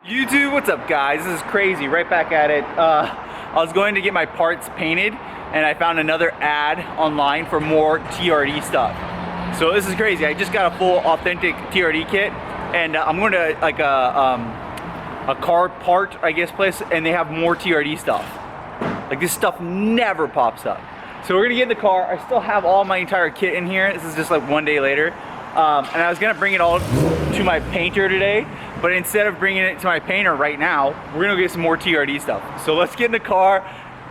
YouTube, what's up guys? This is crazy, right back at it. I was going to get my parts painted and I found another ad online for more TRD stuff. So this is crazy. I just got a full authentic TRD kit and I'm going to like a car part, I guess, place, and they have more TRD stuff. Like this stuff never pops up. So we're gonna get in the car. I still have all my entire kit in here. This is just like one day later. And I was gonna bring it all to my painter today, but instead of bringing it to my painter right now, we're gonna get some more TRD stuff. So let's get in the car.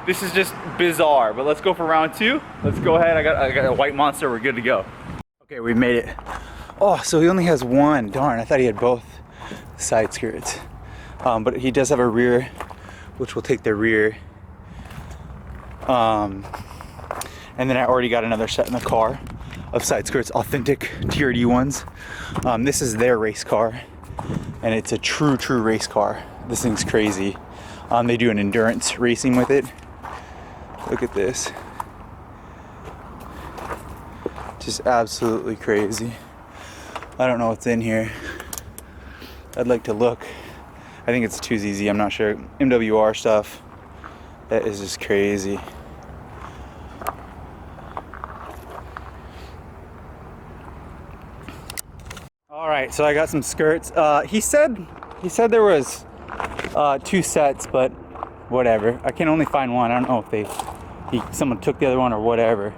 This is just bizarre, but let's go for round two. Let's go ahead. I got a white monster. We're good to go. Okay, we made it. Oh, so he only has one. Darn, I thought he had both side skirts. But he does have a rear, which will take the rear. And then I already got another set in the car of side skirts, authentic TRD ones. This is their race car, and it's a true race car. This thing's crazy. They do an endurance racing with it. Look at this. Just absolutely crazy. I don't know what's in here. I'd like to look. I think it's 2ZZ, I'm not sure. MWR stuff. That is just crazy. All right, so I got some skirts. He said there was 2 sets, but whatever. I can only find one. I don't know if someone took the other one or whatever.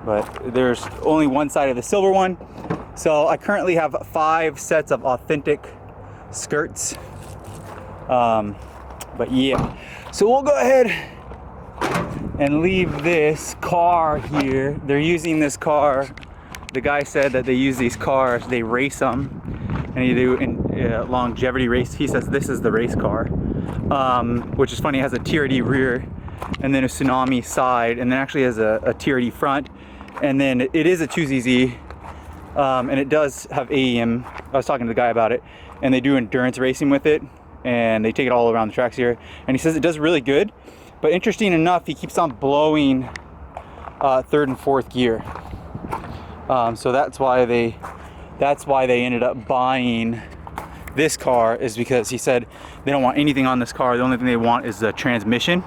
But there's only one side of the silver one. So I currently have 5 sets of authentic skirts. But yeah, so we'll go ahead and leave this car here. They're using this car. The guy said that they use these cars, they race them, and they do in longevity race. He says this is the race car, which is funny. It has a TRD rear and then a Tsunami side, and then actually has a TRD front, and then it is a 2ZZ, and it does have AEM. I was talking to the guy about it, and they do endurance racing with it, and they take it all around the tracks here, and he says it does really good. But interesting enough, he keeps on blowing 3rd and 4th gear. So that's why they ended up buying this car, is because he said they don't want anything on this car. The only thing they want is the transmission.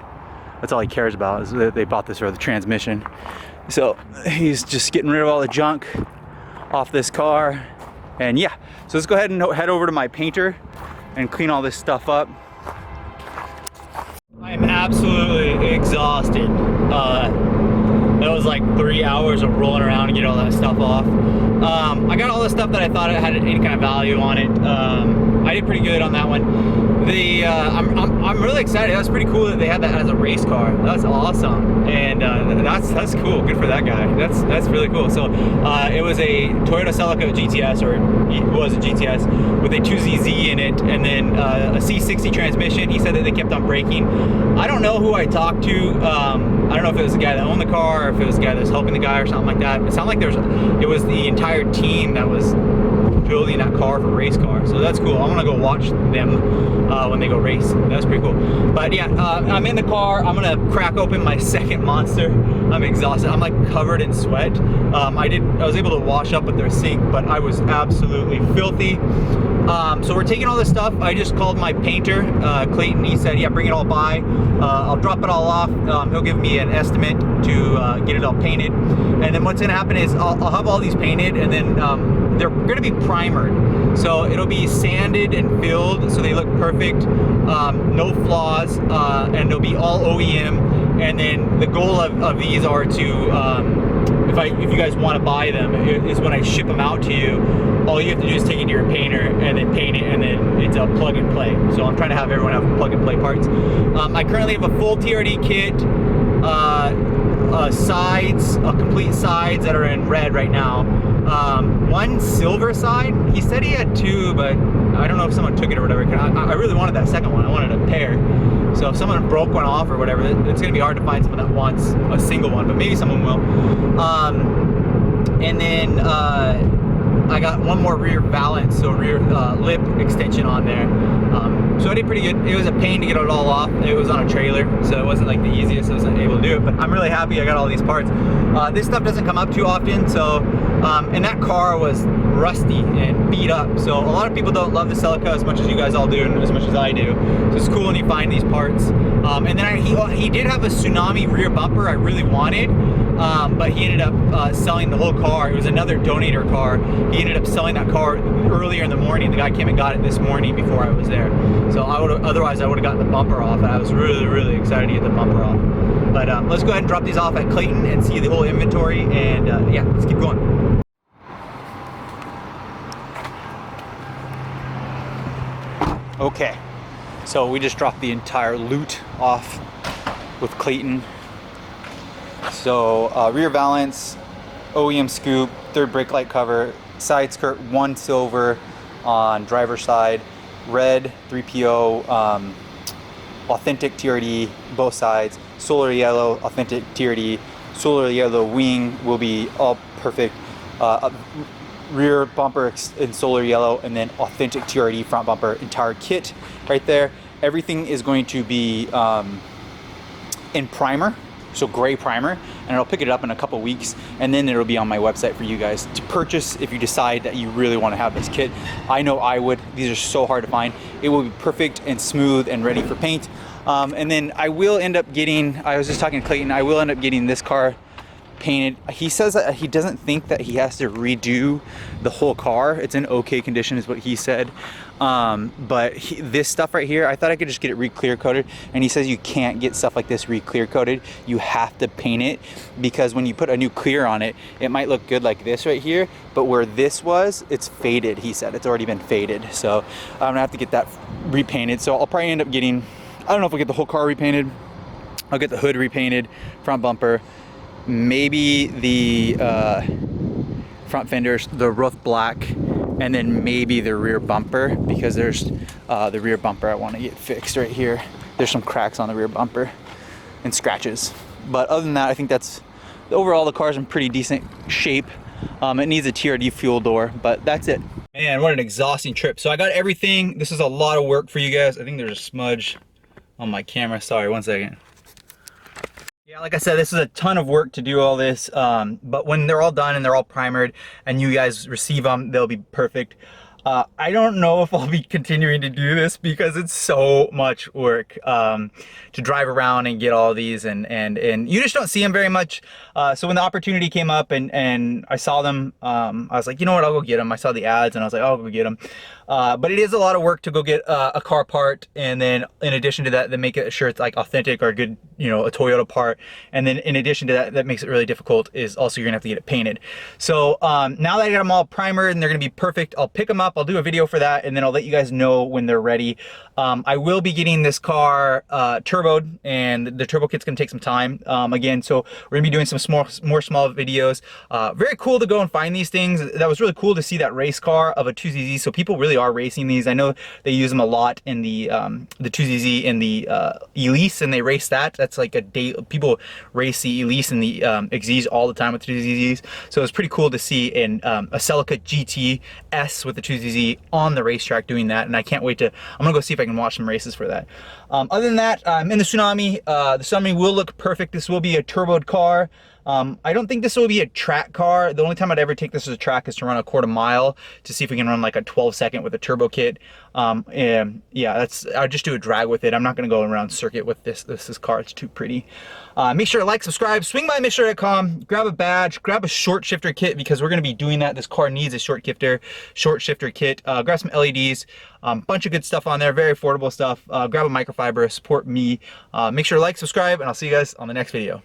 That's all he cares about, is that they bought this for the transmission. So he's just getting rid of all the junk off this car. And yeah, so let's go ahead and head over to my painter and clean all this stuff up. I am absolutely exhausted. It was like 3 hours of rolling around to get all that stuff off. I got all the stuff that I thought it had any kind of value on it. I did pretty good on that one. I'm really excited. That was pretty cool that they had that as a race car. That's awesome, and that's cool. Good for that guy. That's really cool. So it was a Toyota Celica GTS, or it was a GTS with a 2ZZ in it, and then a C60 transmission. He said that they kept on braking. I don't know who I talked to. I don't know if it was the guy that owned the car, or if it was the guy that was helping the guy, or something like that. It sounded like it was the entire team that was building that car for race car. So that's cool. I'm gonna go watch them when they go race. That's pretty cool. But yeah, I'm in the car. I'm gonna crack open my second monster. I'm exhausted. I'm like covered in sweat. I was able to wash up with their sink, but I was absolutely filthy. So we're taking all this stuff. I just called my painter, Clayton. He said, yeah, bring it all by. I'll drop it all off. He'll give me an estimate to get it all painted. And then what's gonna happen is I'll have all these painted, and then they're gonna be primered. So it'll be sanded and filled so they look perfect, no flaws, and they'll be all OEM. And then the goal of these are to, if you guys want to buy them, is when I ship them out to you, all you have to do is take it to your painter and then paint it, and then it's a plug and play. So I'm trying to have everyone have plug and play parts. I currently have a full TRD kit, sides, complete sides that are in red right now. One silver side. He said he had 2, but I don't know if someone took it or whatever. I really wanted that second one. I wanted a pair. So if someone broke one off or whatever, it's gonna be hard to find someone that wants a single one, but maybe someone will. And then I got one more rear valance, so rear lip extension on there. So I did pretty good. It was a pain to get it all off. It was on a trailer, so it wasn't like the easiest. I wasn't able to do it, but I'm really happy I got all these parts. This stuff doesn't come up too often, so and that car was rusty and beat up. So a lot of people don't love the Celica as much as you guys all do and as much as I do. So it's cool when you find these parts. And then he did have a Tsunami rear bumper I really wanted, but he ended up selling the whole car. It was another donator car. He ended up selling that car earlier in the morning. The guy came and got it this morning before I was there. So otherwise I would have gotten the bumper off. And I was really excited to get the bumper off. But let's go ahead and drop these off at Clayton and see the whole inventory. And yeah, let's keep going. Okay, so we just dropped the entire loot off with Clayton. So rear valance, OEM scoop, third brake light cover, side skirt, 1 silver on driver's side, red 3PO, authentic TRD both sides, solar yellow authentic TRD, solar yellow wing will be all perfect. Rear bumper in solar yellow, and then authentic TRD front bumper, entire kit right there. Everything is going to be in primer, so gray primer, and I'll pick it up in a couple weeks, and then it'll be on my website for you guys to purchase if you decide that you really want to have this kit. I know I would. These are so hard to find. It will be perfect and smooth and ready for paint. And then I will end up getting, I was just talking to Clayton, I will end up getting this car painted. He says that he doesn't think that he has to redo the whole car. It's in okay condition is what he said. But this stuff right here, I thought I could just get it re-clear coated, and he says you can't get stuff like this re-clear coated. You have to paint it, because when you put a new clear on it, it might look good like this right here, but where this was, it's faded. He said it's already been faded, so I'm gonna have to get that repainted. So I'll probably end up getting, I don't know if I'll get the whole car repainted. I'll get the hood repainted, front bumper, maybe the front fenders, the roof black, and then maybe the rear bumper, because there's the rear bumper I want to get fixed right here. There's some cracks on the rear bumper and scratches, but other than that, I think that's overall the car's in pretty decent shape. It needs a TRD fuel door, but that's it. Man, what an exhausting trip. So I got everything. This is a lot of work for you guys. I think there's a smudge on my camera. Sorry, 1 second. Yeah, like I said, this is a ton of work to do all this, but when they're all done and they're all primered and you guys receive them, they'll be perfect. I don't know if I'll be continuing to do this because it's so much work to drive around and get all these, and you just don't see them very much. So when the opportunity came up and I saw them, I was like, you know what, I'll go get them. I saw the ads and I was like, I'll go get them. But it is a lot of work to go get a car part, and then in addition to that, they make sure it's like authentic or good, you know, a Toyota part. And then in addition to that, that makes it really difficult, is also you're gonna have to get it painted. So now that I got them all primered and they're gonna be perfect, I'll pick them up, I'll do a video for that, and then I'll let you guys know when they're ready. I will be getting this car turboed, and the turbo kit's gonna take some time. Again, so we're gonna be doing some more small videos. Very cool to go and find these things. That was really cool to see that race car of a 2ZZ. So people really are racing these. I know they use them a lot in the 2ZZ in the ELISE, and they race that. That's like a day. People race the ELISE and the EXIGE all the time with 2ZZs. So it's pretty cool to see in a Celica GT-S with the 2ZZ on the racetrack doing that, and I can't wait to, I'm gonna go see if I can watch some races for that. Other than that, I'm in the Tsunami. The Tsunami will look perfect. This will be a turboed car. I don't think this will be a track car. The only time I'd ever take this as a track is to run a quarter mile to see if we can run like a 12-second with a turbo kit. And yeah, I'll just do a drag with it. I'm not gonna go around circuit with this car. It's too pretty. Make sure to like, subscribe, swing by MITCHDORE.com, grab a badge, grab a short shifter kit, because we're gonna be doing that. This car needs a short shifter kit. Grab some LEDs, bunch of good stuff on there, very affordable stuff. Grab a microfiber, support me. Make sure to like, subscribe, and I'll see you guys on the next video.